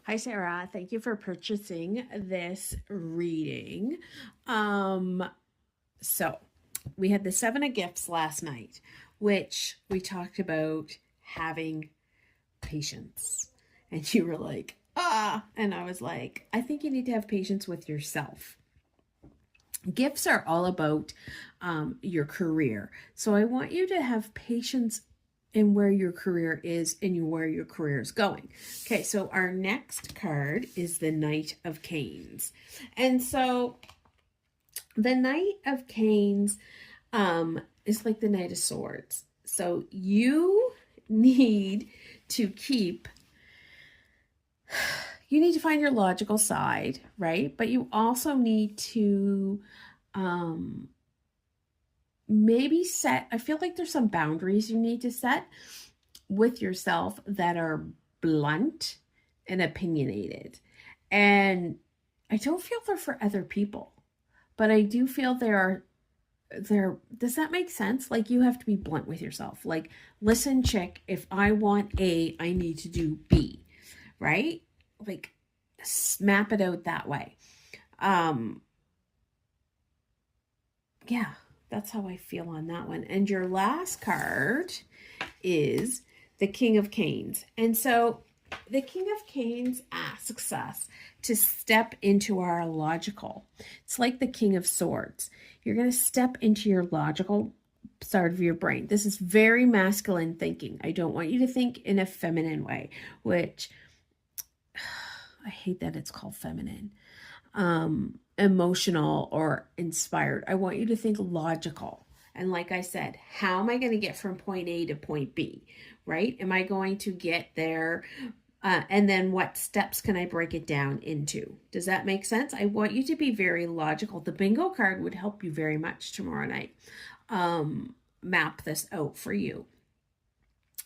Hi, Sarah. Thank you for purchasing this reading. Um, so we had the Seven of Gifts last night, which we talked about having patience. And you were like, and I was like, I think you need to have patience with yourself. Gifts are all about your career. So I want you to have patience in where your career is and where your career is going. Okay, so our next card is the Knight of Canes. And so the Knight of Canes is like the Knight of Swords. So you need to keep you need to find your logical side, right? But you also need to um maybe set, I feel like there's some boundaries you need to set with yourself that are blunt and opinionated. And I don't feel they're for other people, but I do feel there. Does that make sense? Like, you have to be blunt with yourself. Like, listen, chick, if I want A, I need to do B, right? Like, map it out that way. Um, yeah, that's how I feel on that one. And your last card is the King of Canes. And so the King of Canes asks us to step into our logical. It's like the King of Swords. You're going to step into your logical side of your brain. This is very masculine thinking. I don't want you to think in a feminine way, which I hate that it's called feminine. Emotional or inspired. I want you to think logical. And like I said, how am I going to get from point A to point B, right? Am I going to get there? And then what steps can I break it down into? Does that make sense? I want you to be very logical. The bingo card would help you very much tomorrow night. Map this out for you.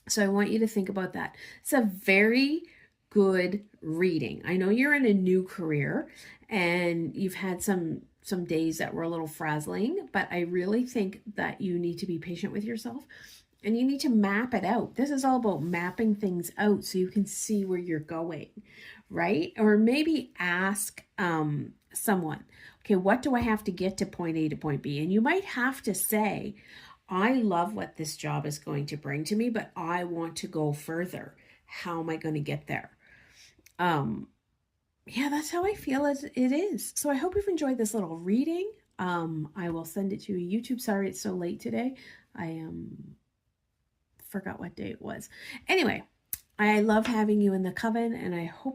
So I want you to think about that. It's a very good reading. I know you're in a new career and you've had some days that were a little frazzling, but I really think that you need to be patient with yourself and you need to map it out. This is all about mapping things out so you can see where you're going, right? Or maybe ask someone, okay, what do I have to get to point A to point B? And you might have to say, I love what this job is going to bring to me, but I want to go further. How am I going to get there? Um, yeah, that's how I feel it is. So I hope you've enjoyed this little reading. I will send it to you. YouTube. Sorry it's so late today. I forgot what day it was. Anyway, I love having you in the coven, and I hope